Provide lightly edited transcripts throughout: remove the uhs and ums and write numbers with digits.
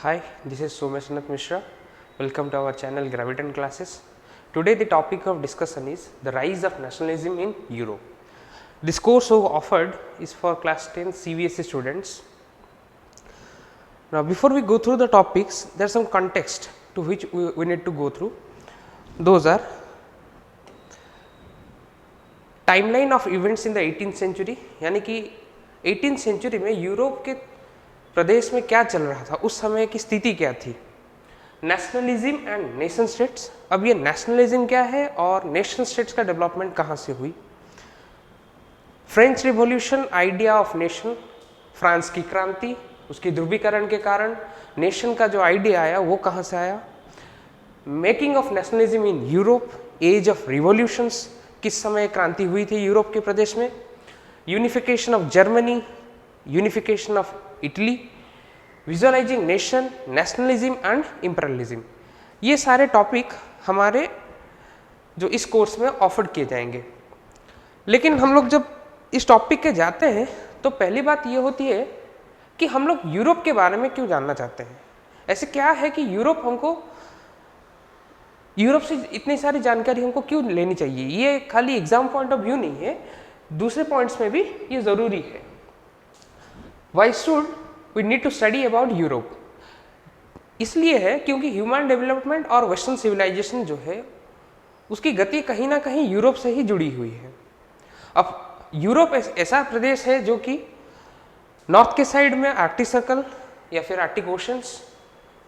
Hi, this is Someshnath Mishra. Welcome to our channel Graviton Classes. Today the topic of discussion is the rise of nationalism in Europe. This course offered is for class 10 CBSE students. Now before we go through the topics, there is some context to which we need to go through. Those are timeline of events in the 18th century, यानी कि 18th century में Europe के प्रदेश में क्या चल रहा था, उस समय की स्थिति क्या थी. Nationalism and nation states. अब ये नेशनलिज्म क्या है और नेशन स्टेट्स का डेवलपमेंट कहाँ से हुई. French revolution, idea of nation, France की क्रांति, उसकी ध्रुवीकरण के कारण नेशन का जो आइडिया आया वो कहाँ से आया. Making of nationalism in Europe, age of revolutions, किस समय क्रांति हुई थी यूरोप के प्रदेश में. Unification of Germany, unification of Italy, visualising nation, nationalism and imperialism. ये सारे टॉपिक हमारे जो इस कोर्स में ऑफर्ड किए जाएंगे. लेकिन हम लोग जब इस टॉपिक के जाते हैं तो पहली बात ये होती है कि हम लोग यूरोप के बारे में क्यों जानना चाहते हैं. ऐसे क्या है कि यूरोप से इतनी सारी जानकारी हमको क्यों लेनी चाहिए. ये खाली एग्जाम पॉइंट ऑफ व्यू नहीं है, दूसरे पॉइंट्स में भी ये ज़रूरी है. Why should we need to study about Europe. इसलिए है क्योंकि ह्यूमन डेवलपमेंट और वेस्टर्न सिविलाइजेशन जो है उसकी गति कहीं ना कहीं यूरोप से ही जुड़ी हुई है. अब यूरोप ऐसा प्रदेश है जो कि नॉर्थ के साइड में आर्कटिक सर्कल या फिर आर्कटिक ओशंस,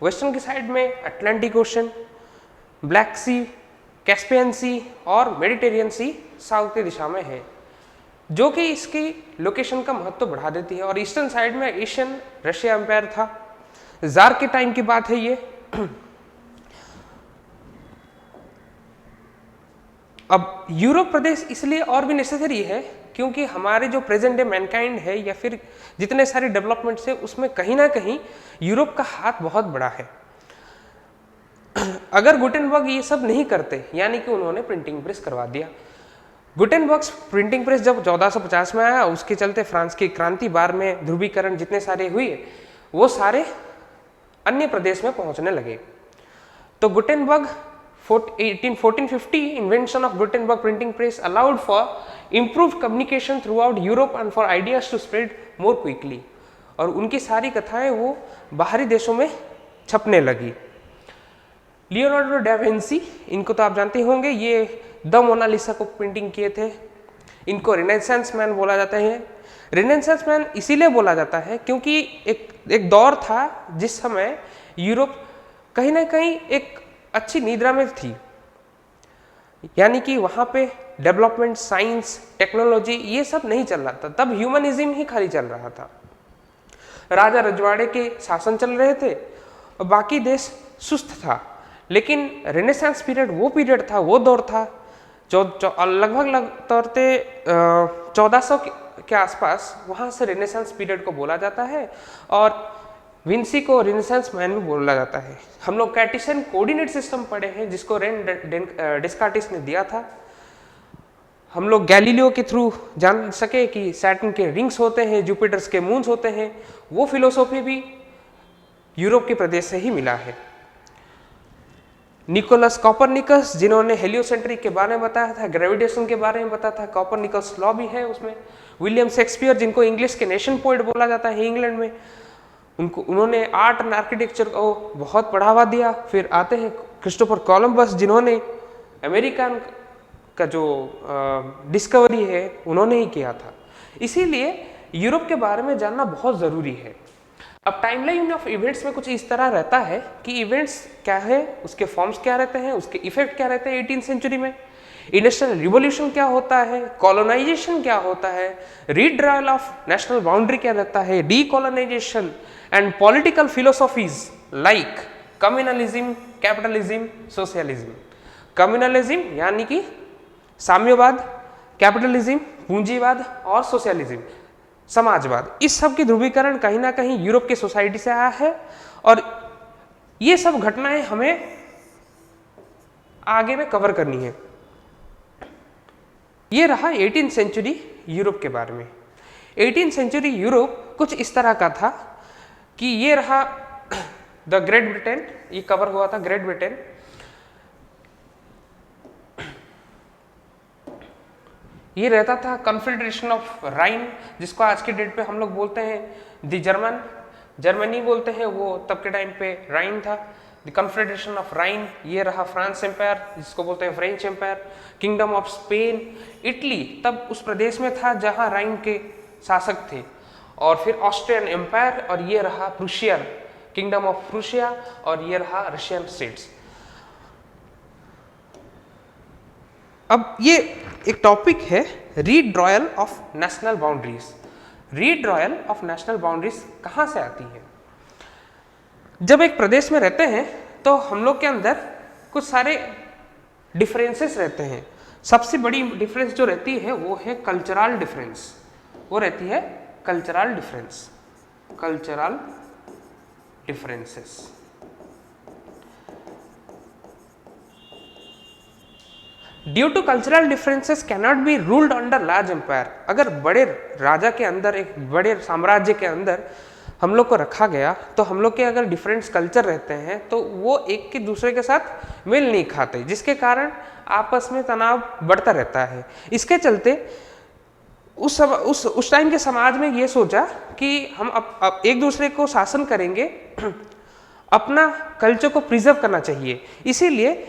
वेस्टर्न की साइड में अटलांटिक ओशन, ब्लैक सी, कैस्पियन सी और मेडिटेरियन सी साउथ की दिशा में है, जो कि इसकी लोकेशन का महत्व बढ़ा देती है. और ईस्टर्न साइड में एशियन रशिया एम्पायर था, जार के टाइम की बात है ये. अब यूरोप प्रदेश इसलिए और भी नेसेसरी है क्योंकि हमारे जो प्रेजेंट डे मैनकाइंड है या फिर जितने सारे डेवलपमेंट्स है उसमें कहीं ना कहीं यूरोप का हाथ बहुत बड़ा है. अगर गुटेनबर्ग ये सब नहीं करते, यानी कि उन्होंने प्रिंटिंग प्रेस करवा दिया. गुटेनबर्ग प्रिंटिंग प्रेस जब 1450 में आया, उसके चलते फ्रांस की क्रांति, बार में ध्रुवीकरण जितने सारे हुए वो सारे अन्य प्रदेश में पहुंचने लगे. तो Gutenberg 1450 invention of Gutenberg printing press allowed for improved communication throughout Europe and for ideas to spread more quickly. और उनकी सारी कथाएं वो बाहरी देशों में छपने लगी. लियोनार्डो डा विंसी, इनको तो आप जानते होंगे, ये द मोनालिसा को प्रिंटिंग किए थे. इनको रेनेसांस मैन बोला जाता है. रेनेसांस मैन इसीलिए बोला जाता है क्योंकि एक दौर था जिस समय यूरोप कहीं ना कहीं एक अच्छी निद्रा में थी, यानी कि वहाँ पे डेवलपमेंट, साइंस, टेक्नोलॉजी ये सब नहीं चल रहा था. तब ह्यूमनिज्म ही खाली चल रहा था. राजा रजवाड़े के शासन चल रहे थे और बाकी देश सुस्त था. लेकिन रेनेसांस पीरियड वो पीरियड था, वो दौर था जो लगभग तौर पे 1400 के आसपास, वहाँ से रेनेसांस पीरियड को बोला जाता है. और विंसी को रेनेसांस मैन भी बोला जाता है. हम लोग कार्टेशियन कोऑर्डिनेट सिस्टम पढ़े हैं जिसको डेस्कार्टिस ने दिया था. हम लोग गैलीलियो के थ्रू जान सके कि सैटर्न के रिंग्स होते हैं, जुपिटर्स के मून्स होते हैं. वो फिलोसॉफी भी यूरोप के प्रदेश से ही मिला है. निकोलस कॉपरनिकस, जिन्होंने हेलियोसेंट्रिक के बारे में बताया था, ग्रेविटेशन के बारे में बताया था, कॉपरनिकस लॉ भी है उसमें. विलियम शेक्सपियर, जिनको इंग्लिश के नेशन पोएट बोला जाता है इंग्लैंड में, उन्होंने आर्ट एंड आर्किटेक्चर को बहुत बढ़ावा दिया. फिर आते हैं क्रिस्टोफर कोलंबस, जिन्होंने अमेरिकन का जो डिस्कवरी है उन्होंने ही किया था. इसीलिए यूरोप के बारे में जानना बहुत ज़रूरी है. अब टाइमलाइन ऑफ इवेंट्स में कुछ इस तरह रहता है कि इवेंट्स क्या है, उसके फॉर्म्स क्या रहते हैं, उसके इफेक्ट क्या रहते हैं 18th सेंचुरी में, इंडस्ट्रियल रिवॉल्यूशन क्या होता है, कॉलोनाइजेशन क्या होता है, रीड्रायल ऑफ नेशनल बाउंड्री क्या रहता है, decolonisation and political philosophies like communalism, capitalism, socialism. Communalism यानी कि साम्यवाद, कैपिटलिज्म पूंजीवाद और सोशलिज्म समाजवाद, इस सब की ध्रुवीकरण कहीं ना कहीं यूरोप की सोसाइटी से आया है. और ये सब घटनाएं हमें आगे में कवर करनी है. ये रहा 18th सेंचुरी यूरोप के बारे में. 18th सेंचुरी यूरोप कुछ इस तरह का था कि ये रहा द ग्रेट ब्रिटेन, ये कवर हुआ था ग्रेट ब्रिटेन। ये रहता था कॉन्फेडरेशन ऑफ राइन, जिसको आज के डेट पे हम लोग बोलते हैं द जर्मन, जर्मनी बोलते हैं, वो तब के टाइम पे राइन था। द कॉन्फेडरेशन ऑफ राइन, ये रहा फ्रांस एम्पायर जिसको बोलते हैं French empire. Kingdom of Spain, Italy तब उस प्रदेश में था जहां राइन के शासक थे। और फिर ऑस्ट्रियन एम्पायर, और ये रहा प्रूशियन किंगडम ऑफ प्रूशिया, और ये रहा रशियन स्टेट्स। अब ये एक टॉपिक है redrawal of national boundaries. Redrawal of national boundaries कहाँ से आती है? जब एक प्रदेश में रहते हैं तो हम लोग के अंदर कुछ सारे डिफरेंसेस रहते हैं। सबसे बड़ी डिफरेंस जो रहती है वो है कल्चरल डिफरेंस, वो रहती है cultural difference, cultural differences. Due to cultural differences cannot be ruled under large empire. अगर बड़े राजा के अंदर, एक बड़े साम्राज्य के अंदर हम लोग को रखा गया, तो हम लोग के अगर डिफरेंट कल्चर रहते हैं तो वो एक के दूसरे के साथ मेल नहीं खाते, जिसके कारण आपस में तनाव बढ़ता रहता है। इसके चलते उस टाइम के समाज में ये सोचा कि हम अब एक दूसरे को शासन करेंगे, अपना कल्चर को प्रिजर्व करना चाहिए। इसीलिए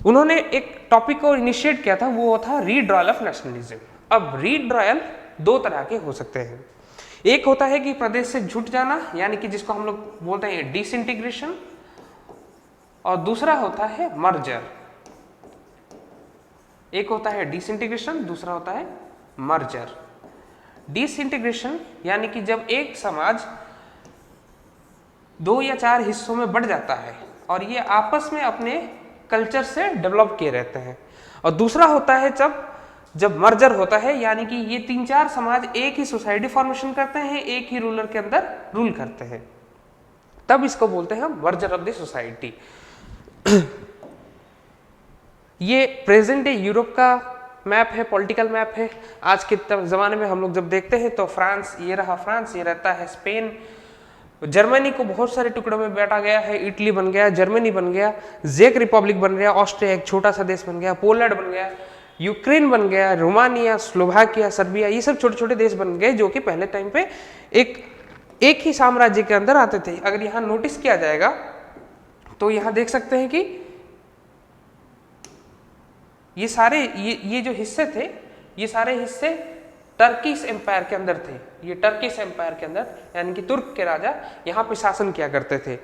उन्होंने एक टॉपिक को इनिशिएट किया था, वो था रीड्रॉयल ऑफ नेशनलिज्म। अब रीड्रॉयल दो तरह के हो सकते हैं। एक होता है कि प्रदेश से जुट जाना, यानी कि जिसको हम लोग बोलते हैं डिसइंटीग्रेशन, और दूसरा होता है मर्जर। एक होता है डिसइंटीग्रेशन, दूसरा होता है मर्जर। डिसइंटीग्रेशन यानी कि जब एक समाज 2 या 4 हिस्सों में बढ़ जाता है और ये आपस में अपने कल्चर से डेवलप किए रहते हैं। और दूसरा होता है जब मर्जर होता है, यानी कि ये 3-4 समाज एक ही सोसाइटी फॉर्मेशन करते हैं, एक ही रूलर के अंदर रूल करते हैं, तब इसको बोलते हैं मर्जर ऑफ द सोसाइटी। ये प्रेजेंट डे यूरोप का मैप है, पॉलिटिकल मैप है। आज के ज़माने में हम लोग जब देखते हैं तो फ्रांस, ये रहा फ्रांस, ये रहता है स्पेन। जर्मनी को बहुत सारे टुकड़ों में बांटा गया है, इटली बन गया, जर्मनी बन गया, चेक रिपब्लिक बन गया, ऑस्ट्रिया एक छोटा सा देश बन गया, पोलैंड बन गया, यूक्रेन बन गया, रोमानिया, स्लोवाकिया, सर्बिया, ये सब छोटे छोटे देश बन गए जो कि पहले टाइम पे एक ही साम्राज्य के अंदर आते थे। अगर यहाँ नोटिस किया जाएगा तो यहाँ देख सकते हैं कि ये जो हिस्से थे, ये सारे हिस्से टर्किश एम्पायर के अंदर थे। ये टर्किश एम्पायर के अंदर, यानी कि तुर्क के राजा यहाँ पे शासन किया करते थे।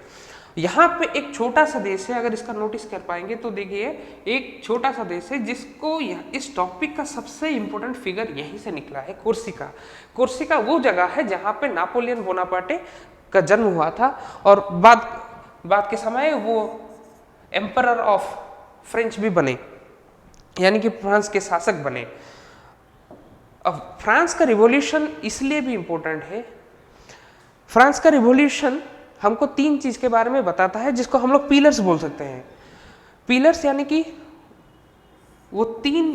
यहाँ पे एक छोटा सा देश है, अगर इसका नोटिस कर पाएंगे तो देखिए एक छोटा सा देश है जिसको इस टॉपिक का सबसे इंपॉर्टेंट फिगर यहीं से निकला है, कोर्सिका। कोर्सिका वो जगह है जहाँ पे नेपोलियन बोनापार्टे का जन्म हुआ था और बाद के समय वो एम्परर ऑफ फ्रेंच भी बने, यानी कि फ्रांस के शासक बने। अब फ्रांस का रिवॉल्यूशन इसलिए भी इंपॉर्टेंट है, फ्रांस का रिवॉल्यूशन हमको 3 चीज के बारे में बताता है जिसको हम लोग पिलर्स बोल सकते हैं। पिलर्स यानी कि वो 3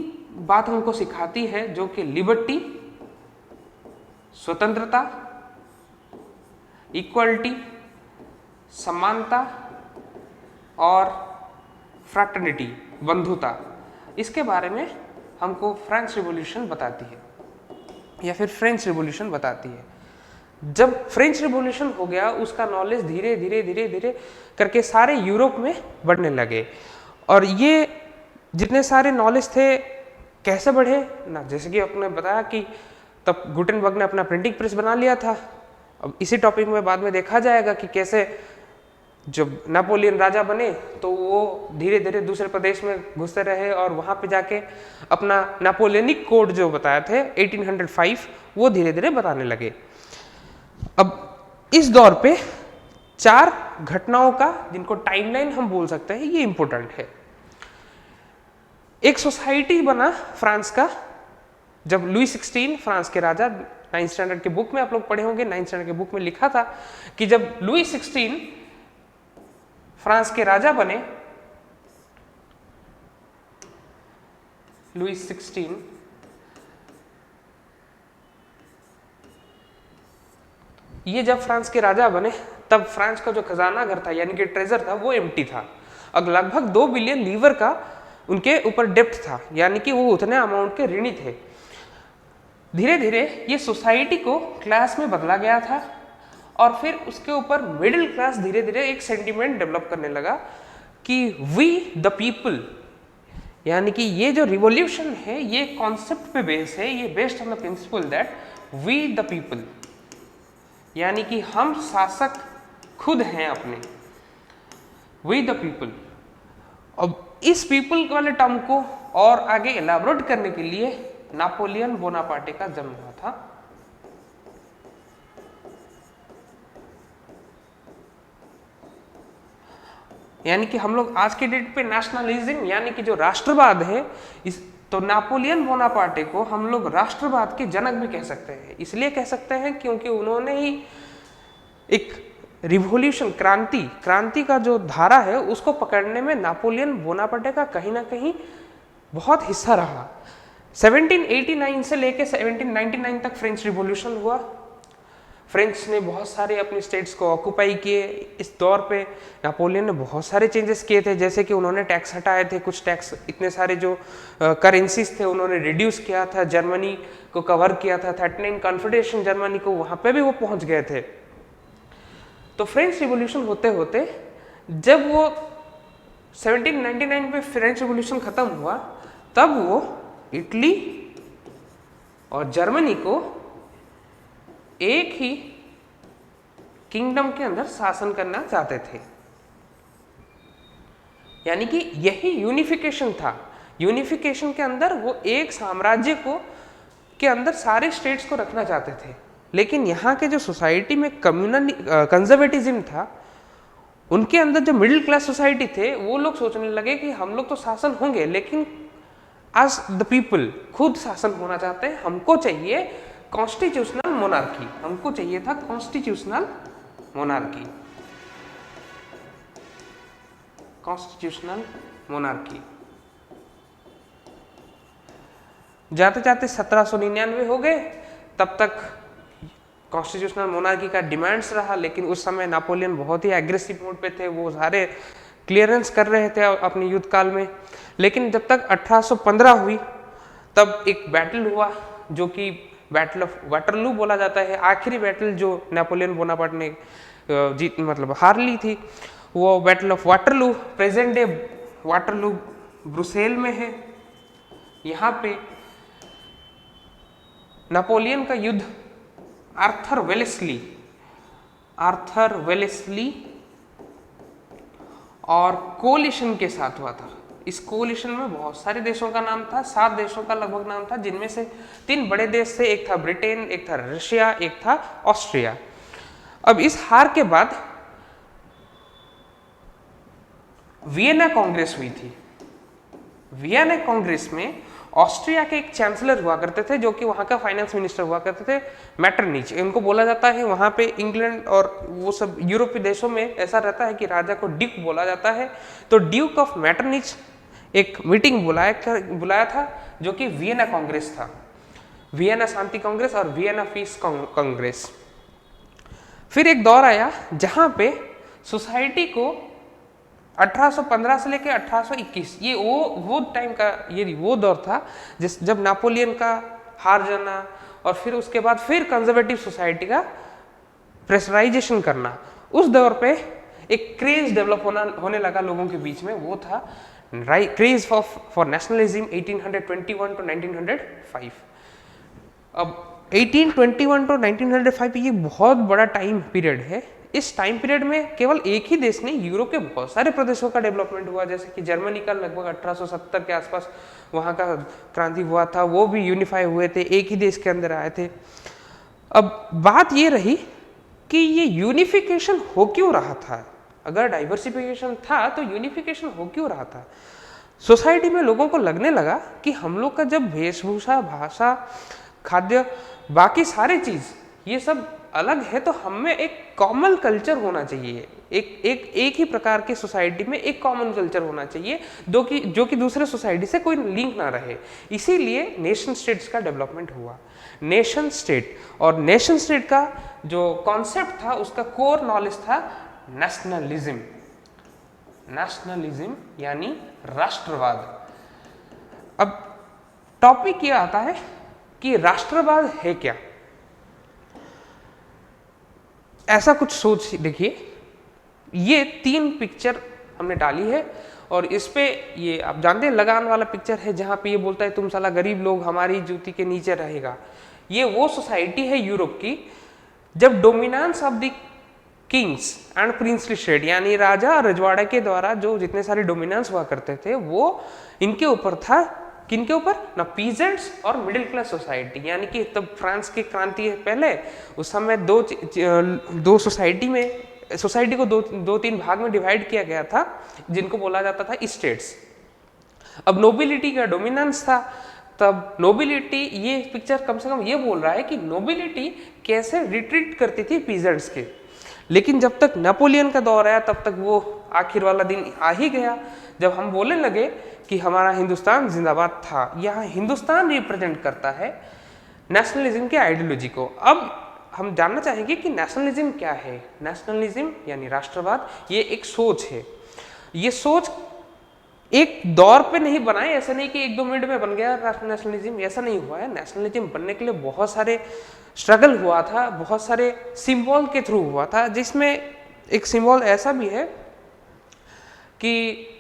बात हमको सिखाती है, जो कि लिबर्टी, स्वतंत्रता, इक्वलिटी, समानता, और फ्रैटर्निटी, बंधुता। इसके बारे में हमको फ्रेंच रिवॉल्यूशन बताती है या फिर फ्रेंच रिवॉल्यूशन बताती है। जब फ्रेंच रिवॉल्यूशन हो गया, उसका नॉलेज धीरे धीरे करके सारे यूरोप में बढ़ने लगे। और ये जितने सारे नॉलेज थे कैसे बढ़े ना, जैसे कि आपने बताया कि तब गुटेनबर्ग ने अपना प्रिंटिंग प्रेस बना लिया था। अब इसी टॉपिक में बाद में देखा जाएगा कि कैसे जब नेपोलियन राजा बने तो वो धीरे धीरे दूसरे प्रदेश में घुसते रहे और वहाँ पे जाके अपना नेपोलियनिक कोड जो बताए थे 1805 वो धीरे धीरे बताने लगे। अब इस दौर पे 4 घटनाओं का, जिनको टाइमलाइन हम बोल सकते हैं, ये इंपॉर्टेंट है। एक सोसाइटी बना फ्रांस का, जब लुई 16 फ्रांस के राजा, 9th स्टैंडर्ड के बुक में आप लोग पढ़े होंगे, 9th स्टैंडर्ड के बुक में लिखा था कि जब लुई 16 फ्रांस के राजा बने, लुई 16 ये जब फ्रांस के राजा बने तब फ्रांस का जो खजाना घर था यानी कि ट्रेजर था वो एम्प्टी था और लगभग 2 बिलियन लीवर का उनके ऊपर डेप्ट था, यानी कि वो उतने अमाउंट के ऋणी थे। धीरे धीरे ये सोसाइटी को क्लास में बदला गया था और फिर उसके ऊपर मिडिल क्लास धीरे धीरे एक सेंटिमेंट डेवलप करने लगा कि वी द पीपल, यानी कि ये जो रिवॉल्यूशन है ये कॉन्सेप्ट पे बेस है, ये based on the principle that we the people, यानी कि हम शासक खुद हैं अपने, वी द पीपल। अब इस पीपल वाले टर्म को और आगे एलाबोरेट करने के लिए नापोलियन बोनापार्टे का जन्म हुआ था। यानी कि हम लोग आज के डेट पे नेशनलिज्म यानी कि जो राष्ट्रवाद है इस तो नापोलियन बोनापार्टे को हम लोग राष्ट्रवाद के जनक भी कह सकते हैं। इसलिए कह सकते हैं क्योंकि उन्होंने ही एक रिवॉल्यूशन क्रांति का जो धारा है उसको पकड़ने में नापोलियन बोनापार्टे का कहीं ना कहीं बहुत हिस्सा रहा। 1789 से लेकर 1799 तक फ्रेंच रिवॉल्यूशन हुआ। फ्रेंच ने बहुत सारे अपने स्टेट्स को ऑक्यूपाई किए। इस दौर पे नापोलियन ने बहुत सारे चेंजेस किए थे, जैसे कि उन्होंने टैक्स हटाए थे, कुछ टैक्स इतने सारे जो करेंसीज थे उन्होंने रिड्यूस किया था, जर्मनी को कवर किया था, 39 कॉन्फेडरेशन जर्मनी को, वहाँ पे भी वो पहुँच गए थे। तो फ्रेंच रिवॉल्यूशन होते होते जब वो 1799 में फ्रेंच रिवॉल्यूशन खत्म हुआ तब वो इटली और जर्मनी को एक ही किंगडम के अंदर शासन करना चाहते थे, यानी कि यही यूनिफिकेशन था। यूनिफिकेशन के अंदर वो एक साम्राज्य को के अंदर सारे स्टेट्स को रखना चाहते थे, लेकिन यहाँ के जो सोसाइटी में कम्युनल कंजर्वेटिज्म था, उनके अंदर जो मिडिल क्लास सोसाइटी थे वो लोग सोचने लगे कि हम लोग तो शासन होंगे लेकिन आज द पीपल खुद शासन होना चाहते हैं, हमको चाहिए कॉन्स्टिट्यूशनल मोनार्की, हमको चाहिए था कॉन्स्टिट्यूशनल मोनार्की, कॉन्स्टिट्यूशनल मोनार्की। जाते जाते 1799 हो गए, तब तक कॉन्स्टिट्यूशनल मोनार्की का डिमांड्स रहा, लेकिन उस समय नापोलियन बहुत ही एग्रेसिव मोड पे थे, वो सारे क्लियरेंस कर रहे थे अपने युद्ध काल में। लेकिन जब तक 1815 हुई तब एक बैटल हुआ जो कि बैटल ऑफ वाटरलू बोला जाता है, आखिरी बैटल जो नेपोलियन बोनापार्ट ने जीत हार ली थी, वो battle of Waterloo present day Waterloo Brussels में है। यहाँ पे नेपोलियन का युद्ध आर्थर वेलेस्ली और कोलिशन के साथ हुआ था। इस कोलिशन में बहुत सारे देशों का नाम था, 7 देशों का लगभग नाम था, जिनमें से 3 बड़े देश थे, एक था ब्रिटेन, एक था रशिया, एक था ऑस्ट्रिया। अब इस हार के बाद वियना कांग्रेस हुई थी। वियना कांग्रेस में ऑस्ट्रिया के एक चांसलर हुआ करते थे जो कि वहाँ का फाइनेंस मिनिस्टर हुआ करते थे, मैटरनिच। इनको बोला जाता है वहाँ पे इंग्लैंड और वो सब यूरोपीय देशों में ऐसा रहता है कि राजा को ड्यूक बोला जाता है। तो ड्यूक ऑफ मैटरनिच एक मीटिंग बुलाया था जो कि वियना कांग्रेस था, वियना शांति कांग्रेस और वियना पीस कांग्रेस। फिर एक दौर आया जहाँ पे सोसाइटी को 1815 से लेकर 1821, ये वो टाइम का ये वो दौर था जब नापोलियन का हार जाना और फिर उसके बाद फिर कंजर्वेटिव सोसाइटी का प्रेशराइजेशन करना, उस दौर पे एक क्रेज डेवलप होने लगा लोगों के बीच में। वो था क्रेज फॉर नेशनलिज्म 1821 टू 1905। अब 1821 टू 1905 ये बहुत बड़ा टाइम पीरियड है। इस टाइम पीरियड में केवल एक ही देश नहीं, यूरोप के बहुत सारे प्रदेशों का डेवलपमेंट हुआ, जैसे कि जर्मनी का लगभग 1870 के आसपास वहाँ का क्रांति हुआ था, वो भी यूनिफाई हुए थे, एक ही देश के अंदर आए थे। अब बात ये रही कि ये यूनिफिकेशन हो क्यों रहा था? अगर डाइवर्सिफिकेशन था तो यूनिफिकेशन हो क्यों रहा था? सोसाइटी में लोगों को लगने लगा कि हम लोग का जब वेशभूषा, भाषा, खाद्य, बाकी सारी चीज़ ये सब अलग है, तो हमें एक कॉमन कल्चर होना चाहिए, एक ही प्रकार की सोसाइटी में एक कॉमन कल्चर होना चाहिए जो कि दूसरे सोसाइटी से कोई लिंक ना रहे। इसीलिए नेशन स्टेट्स का डेवलपमेंट हुआ। नेशन स्टेट, और नेशन स्टेट का जो कॉन्सेप्ट था उसका कोर नॉलेज था नेशनलिज्म। नेशनलिज्म यानी राष्ट्रवाद। अब टॉपिक ये आता है कि राष्ट्रवाद है क्या। ऐसा कुछ सोच देखिए, ये 3 पिक्चर हमने डाली है और इस पे ये आप जानते हैं लगान वाला पिक्चर है जहां पे ये बोलता है तुम साला गरीब लोग हमारी जूती के नीचे रहेगा। ये वो सोसाइटी है यूरोप की जब dominance of the Kings and princely state यानी राजा और रजवाड़ा के द्वारा जो जितने सारे डोमिनेंस हुआ करते थे वो इनके ऊपर था। किनके ऊपर ना, पीजेंट्स और मिडिल क्लास सोसाइटी। यानी कि तब फ्रांस की क्रांति है पहले, उस समय दो सोसाइटी को दो तीन भाग में डिवाइड किया गया था जिनको बोला जाता था स्टेट्स। अब नोबिलिटी का डोमिनेंस था तब नोबिलिटी, ये पिक्चर कम से कम ये बोल रहा है कि नोबिलिटी कैसे रिट्रीट करती थी पीजेंट्स के। लेकिन जब तक नेपोलियन का दौर आया तब तक वो आखिर वाला दिन आ ही गया जब हम बोलने लगे कि हमारा हिंदुस्तान जिंदाबाद था। यहाँ हिंदुस्तान रिप्रेजेंट करता है नेशनलिज्म के आइडियोलॉजी को। अब हम जानना चाहेंगे कि नेशनलिज्म क्या है। नेशनलिज्म यानी राष्ट्रवाद, ये एक सोच है। ये सोच एक दौर पे नहीं बनाए, ऐसा नहीं कि 1-2 मिनट में बन गया नेशनलिज्म, ऐसा नहीं हुआ है। नेशनलिज्म बनने के लिए बहुत सारे स्ट्रगल हुआ था, बहुत सारे सिंबल के थ्रू हुआ था, जिसमें एक सिंबल ऐसा भी है कि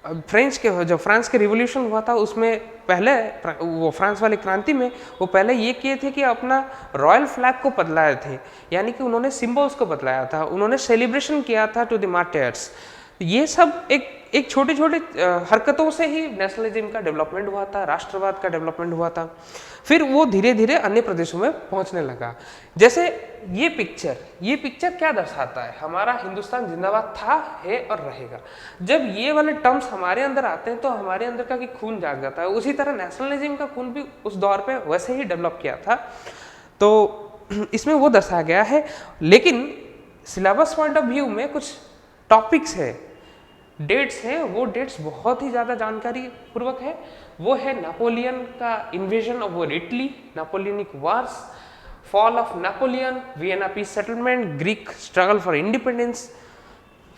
फ्रांस के रिवॉल्यूशन हुआ था उसमें पहले वो फ्रांस वाली क्रांति में वो पहले ये किए थे कि अपना रॉयल फ्लैग को बदलाए थे, यानी कि उन्होंने सिंबल्स को बदलाया था, उन्होंने सेलिब्रेशन किया था टू द मार्टियर्स। ये सब एक छोटे छोटे हरकतों से ही नेशनलिज्म का डेवलपमेंट हुआ था, राष्ट्रवाद का डेवलपमेंट हुआ था। फिर वो धीरे धीरे अन्य प्रदेशों में पहुंचने लगा। जैसे ये पिक्चर क्या दर्शाता है, हमारा हिंदुस्तान जिंदाबाद था, है और रहेगा। जब ये वाले टर्म्स हमारे अंदर आते हैं तो हमारे अंदर का कि खून जाग जाता है। उसी तरह नेशनलिज्म का खून भी उस दौर पे वैसे ही डेवलप किया था, तो इसमें वो दर्शाया गया है। लेकिन सिलेबस पॉइंट ऑफ व्यू में कुछ टॉपिक्स है, डेट्स है, वो डेट्स बहुत ही ज़्यादा जानकारी पूर्वक है। वो है नेपोलियन का invasion of Italy, Napoleonic wars, fall of Napoleon, Vienna peace settlement, Greek struggle for independence.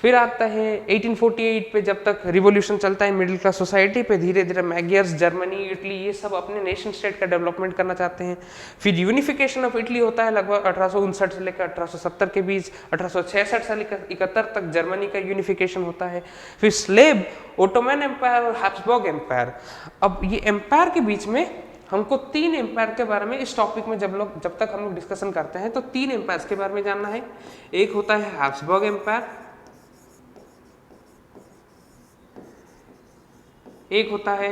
फिर आता है 1848 पे जब तक रिवॉल्यूशन चलता है मिडिल क्लास सोसाइटी पे, धीरे धीरे मैगियर्स, जर्मनी, इटली ये सब अपने नेशन स्टेट का डेवलपमेंट करना चाहते हैं। फिर यूनिफिकेशन ऑफ इटली होता है लगभग 1859 से लेकर 1870 के बीच। 1866 से लेकर 71 तक जर्मनी का यूनिफिकेशन होता है। फिर स्लेब, ओटोमन एम्पायर और हैब्सबर्ग एम्पायर। अब ये एम्पायर के बीच में हमको 3 एम्पायर के बारे में इस टॉपिक में जब तक हम लोग डिस्कशन करते हैं तो 3 एम्पायर्स के बारे में जानना है। एक होता है हैब्सबर्ग एम्पायर, एक होता है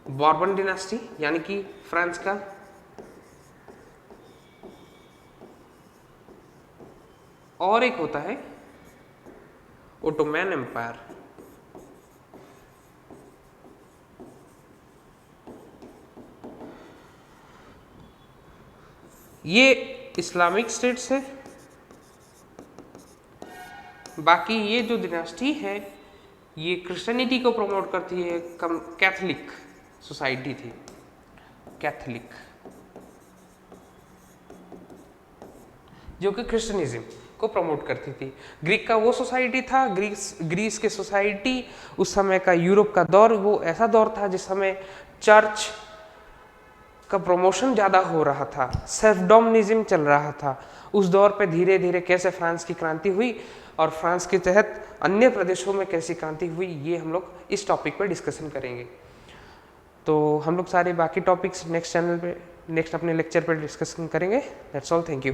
बॉर्बन डिनास्टी यानी कि फ्रांस का, और एक होता है ओटोमन एम्पायर। ये इस्लामिक स्टेट्स है। बाकी ये जो डिनास्टी है ये क्रिश्चियनिटी को प्रमोट करती है, कैथलिक सोसाइटी थी, कैथलिक, जो कि क्रिश्चियनिज्म को प्रमोट करती थी। ग्रीक का वो सोसाइटी था, ग्रीस के सोसाइटी उस समय का यूरोप का दौर वो ऐसा दौर था जिस समय चर्च का प्रमोशन ज़्यादा हो रहा था, सेल्फडोमिनिज्म चल रहा था। उस दौर पे धीरे धीरे कैसे फ्रांस की क्रांति हुई और फ्रांस के तहत अन्य प्रदेशों में कैसी क्रांति हुई, ये हम लोग इस टॉपिक पे डिस्कशन करेंगे। तो हम लोग सारे बाकी टॉपिक्स नेक्स्ट चैनल पे, नेक्स्ट अपने लेक्चर पे डिस्कशन करेंगे। That's all, thank you.